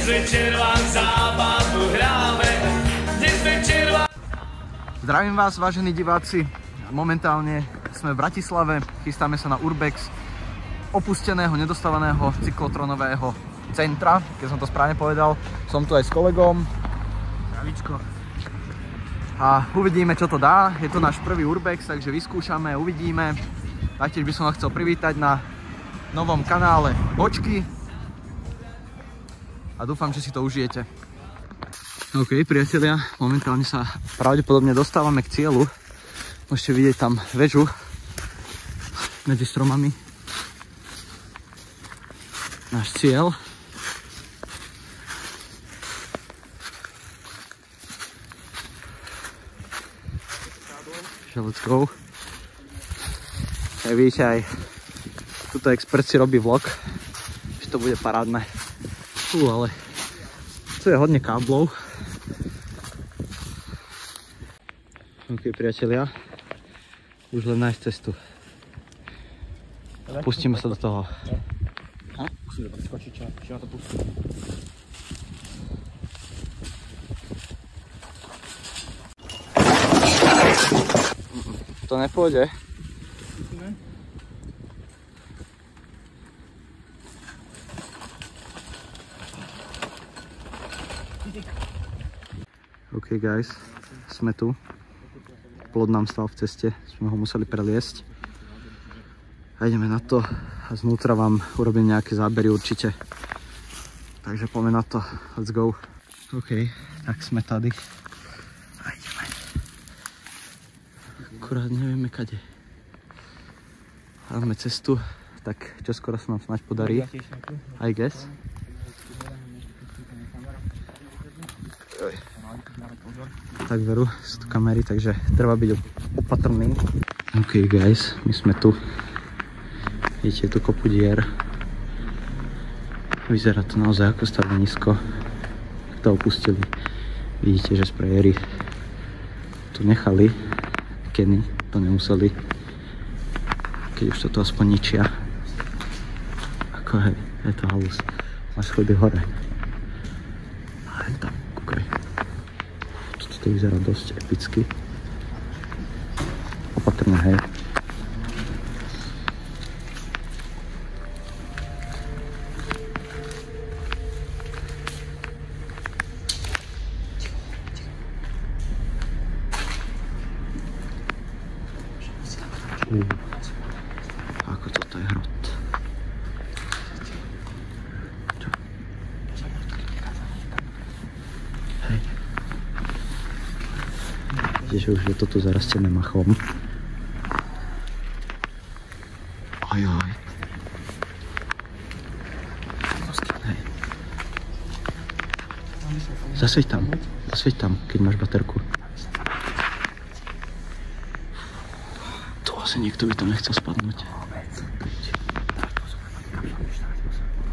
večer vám zábavu hráme. Dnes večer vám... Zdravím vás, vážení diváci. Momentálne sme v Bratislave, chystáme sa na Urbex, opusteného, nedostávaného cyklotronového centra, keď som to správne povedal. Som tu aj s kolegom. Zdravíčko. A uvidíme, čo to dá. Je to náš prvý Urbex, takže vyskúšame, uvidíme. Taktiež by som vás chcel privítať na novom kanále Bočky. A dúfam, že si to užijete. OK, priatelia, momentálne sa pravdepodobne dostávame k cieľu. Môžete vidieť tam väžu medzi stromami. Náš cieľ. Let's go. Vidíte, aj tuto expert si robí vlog, že to bude parádne. Ale tu je hodne káblov. OK, priatelia, už len nájsť cestu. Pustíme sa do toho. Musíme skočiť, či na to pustí. To nepôjde. OK guys, sme tu. Plod nám stal v ceste, sme ho museli preliesť. A ideme na to a znútra vám urobím nejaké zábery určite. Takže poďme na to, let's go. OK, tak sme tady. A ideme. Akurát nevieme kade. Máme cestu, tak čoskoro sa nám snáď podarí. I guess. Tak veru, sú tu kamery, takže treba byť opatrný. OK guys, my sme tu. Vidíte tu kopu dier. Vyzerá to naozaj ako stavenisko. To opustili. Vidíte, že sprayeri tu nechali. Keny to nemuseli. Keď už to tu aspoň ničia. Ako hej, je to halus. Máš schody hore. A je tam, kúkaj. To vyzerá dosť epicky. Opatrne, hej. Ako toto je hrot. Čo? Hej. Vidíte, že už je to tu zarastené machom. Ojoj. Hej. Zasvieť tam, keď máš baterku. Tu asi niekto by tam nechcel spadnúť.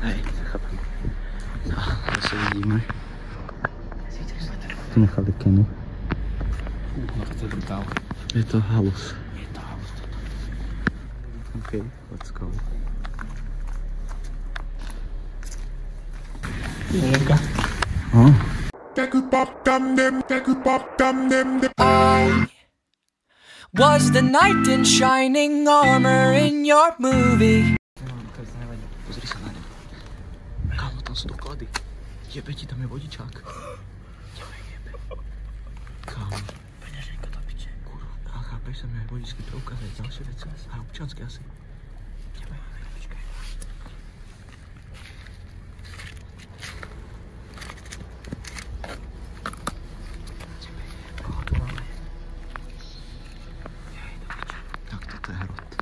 Hej, chápem. No, zase vidíme. Tu nechali kenu. No to je brutál. Je to halus. OK, let's go. Jenka. Was the knight in shining armor in your movie? Pozri sa na ňu. Kámo, tam sú doklady. Jebe ti, tam je vodičák. Jebe. Kámo. Peňaženka do piče. Kurva. A chápeš sa mi aj vodičský preukaz, aj ďalšie veci. A občiansky asi. Jebe, počkaj.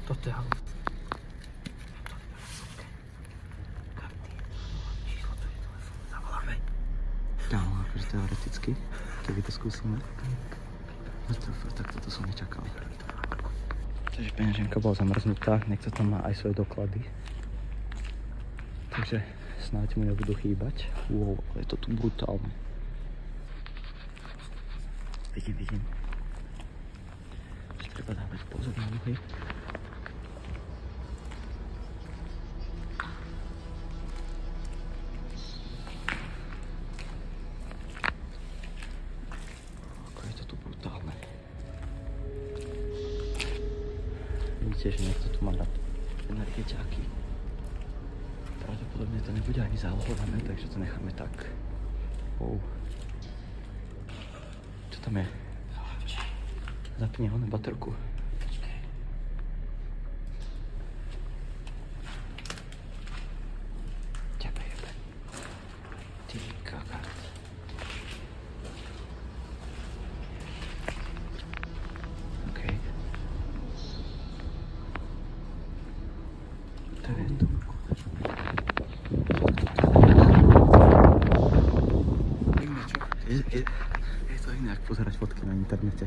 Toto je halus. Zavoláme. Kámo, akože teoreticky, keby to skúsime. Tak toto som nečakal. Takže peňaženka bola zamrznutá, niekto tam má aj svoje doklady. Takže snáď mu nebudú chýbať. Wow, ale je to tu brutálne. Vidím. Treba dávať pozor na nohy. viete, že niekto tu má rád energetiaky. Pravdepodobne to nebude ani zálohované, takže to necháme tak. Wow. Čo tam je? Zapni ho na baterku. Tebe jebe. Ty kakát. Okej. To je to. Je to inak pozerať fotky na internete.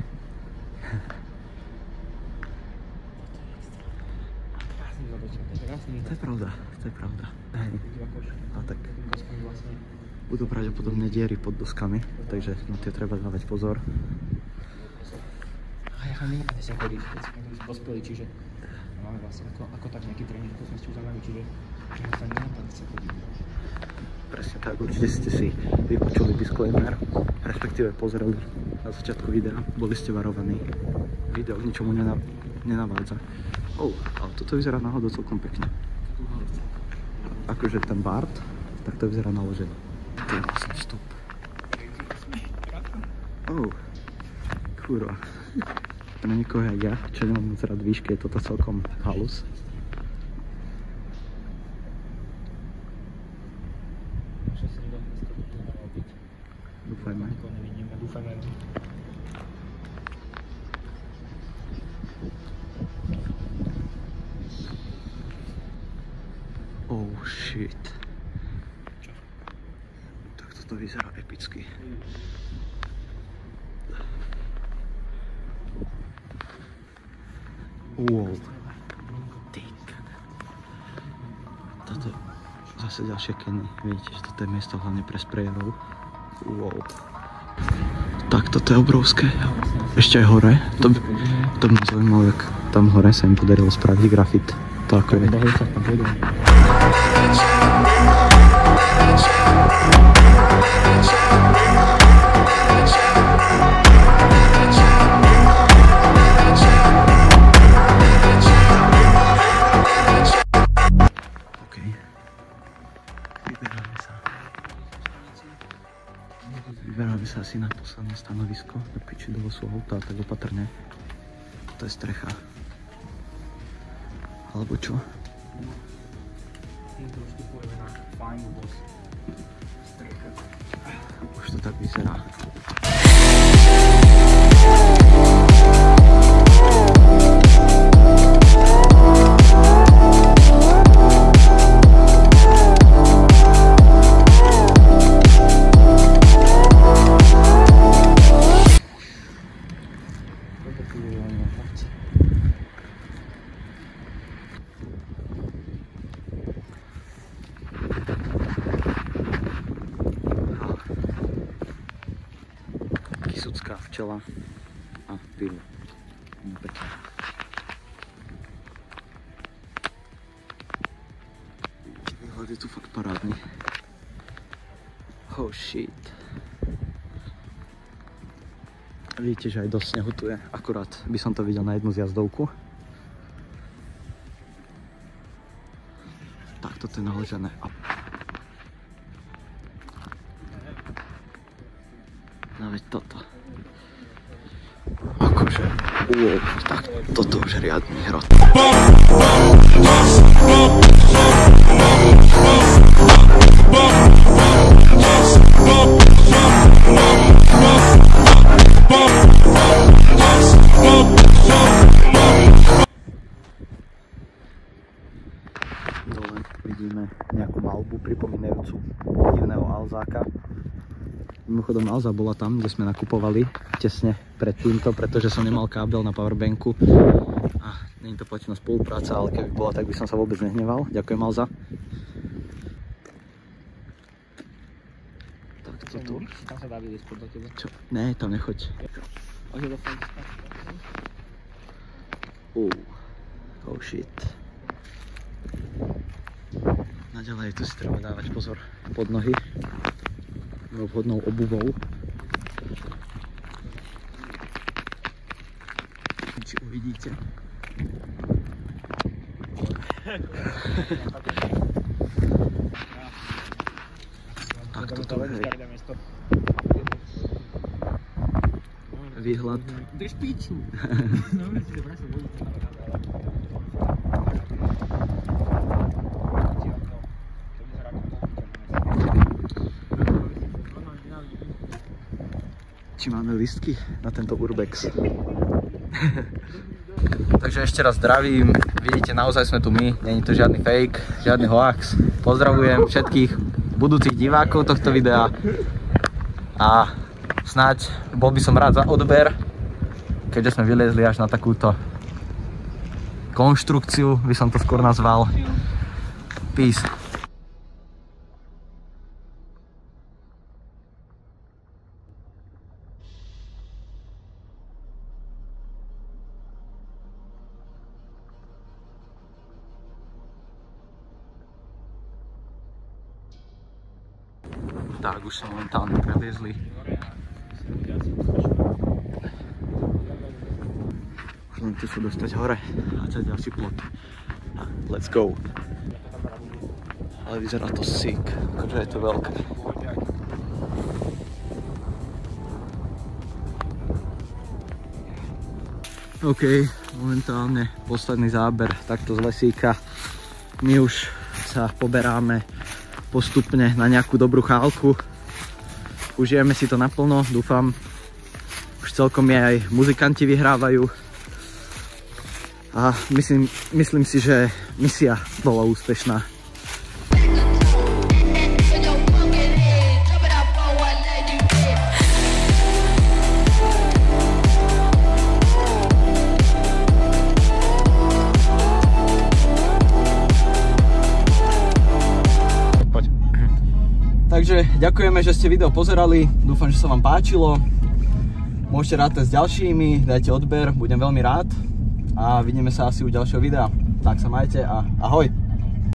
To je pravda, to je pravda. Hej. A tak budú pravdepodobne diery pod doskami, takže na tie treba dávať pozor. A ja nemáte sa chodiť, keď sme dospeli, čiže máme vlastne ako tak nejaký tréning, ako sme si uzavali, čiže sa nemáte sa chodiť. Presne tak, určite ste si vypočuli disclaimer, respektíve pozerali na začiatku videa, boli ste varovaní. Video k ničomu nenavádza. Ale toto vyzerá náhodou celkom pekne. Akože ten Bart, tak to vyzerá naložený. To je vlastne vstup. Kurva. Pre niekoho jak ja, čo nemám moc rád výšky, je toto celkom halus. Dúfajme. Oh shit. Tak toto vyzerá epicky. Wow. Toto zase ďalšie keny. Vidíte, že toto je miesto hlavne pre sprayerov. Wow. Tak toto je obrovské. Ešte aj hore. To by ma zaujímalo, jak tam hore sa im podarilo spraviť grafit. To ako je. Vyberáme sa asi na posledné stanovisko. Do piči dole sú autá, tak opatrne. To je strecha. Alebo čo? Už to tak vyzerá. Kisucká včela a pivo. Pekne. Výhľad je tu fakt parádny. Oh shit. Vidíte, že aj dosť snehu tu je. Akurát by som to videl na jednu zjazdovku. Tak toto je naložené. No veď toto. Akože, tak toto už je riadný hrot. Dole vidíme nejakú malbu pripomínajúcu divného Alzáka. Mimochodom Alza bola tam, kde sme nakupovali tesne pred týmto, pretože som nemal kábel na powerbanku. A nie je to platená spolupráca, ale keby bola, tak by som sa vôbec nehneval. Ďakujem, Alza. Tak toto. Tam sa dá vidieť podľa teba. Čo? Ne, tam nechoď. Oh shit. Naďalej tu si treba dávať pozor pod nohy. Vhodnou obuvou. Či uvidíte. Tak toto je výhľad. Drž piču. Dobre, si dobrá sa vodí. Či máme listky na tento urbex. Takže ešte raz zdravím, vidíte, naozaj sme tu my, není to žiadny fake, žiadny hoax. Pozdravujem všetkých budúcich divákov tohto videa a snáď bol by som rád za odber, keďže sme vyliezli až na takúto konštrukciu, by som to skôr nazval. Peace. Tak, už sa momentálne previezli. Už len tu sa dostať hore a cez ďalší plot. Let's go. Ale vyzerá to sick, akože je to veľké. OK, momentálne posledný záber takto z lesíka. My už sa poberáme postupne na nejakú dobrú chálku. Užijeme si to naplno, dúfam. Už celkom aj muzikanti vyhrávajú. A myslím si, že misia bola úspešná. Takže ďakujeme, že ste video pozerali, dúfam, že sa vám páčilo. Môžete rátať s ďalšími, dajte odber, budem veľmi rád a vidíme sa asi u ďalšieho videa. Tak sa majte a ahoj!